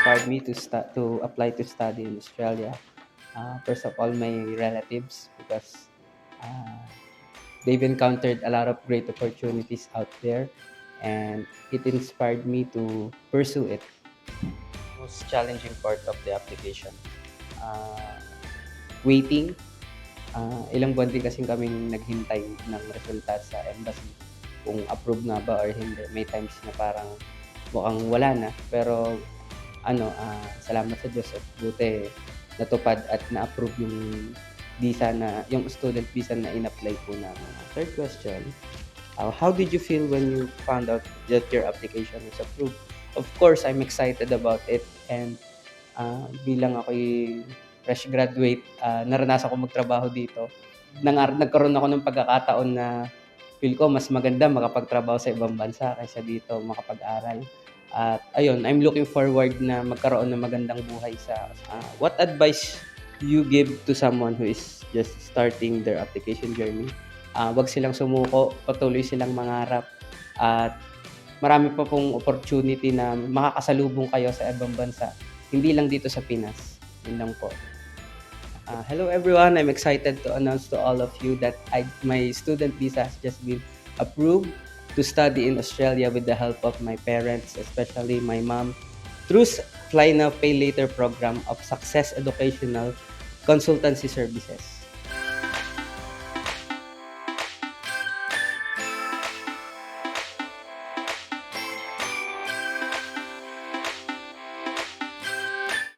inspired me to apply to study in Australia. First of all, my relatives, because uh, they've encountered a lot of great opportunities out there, and it inspired me to pursue it. Most challenging part of the application, uh, waiting. Ilang buwan din kasing kaming naghintay ng resulta sa embassy kung approve nga ba or hindi. May times na parang mukhang wala na, pero salamat sa Diyos at buti natupad at na-approve yung student visa na in-apply po namin. Third question, how did you feel when you found out that your application was approved? Of course, I'm excited about it, and bilang ako'y fresh graduate, naranasan ko magtrabaho dito. Nagkaroon ako ng pagkakataon na feel ko mas maganda makapagtrabaho sa ibang bansa kaysa dito makapag-aral. At ayun, I'm looking forward na magkaroon ng magandang buhay sa what advice you give to someone who is just starting their application journey? Wag silang sumuko, patuloy silang mangarap, at marami pa pong opportunity na makakasalubong kayo sa ibang bansa, hindi lang dito sa Pinas. Yun lang po. Hello everyone, I'm excited to announce to all of you that my student visa has just been approved to study in Australia with the help of my parents, especially my mom, through Fly Now Pay Later program of Success Educational Consultancy Services.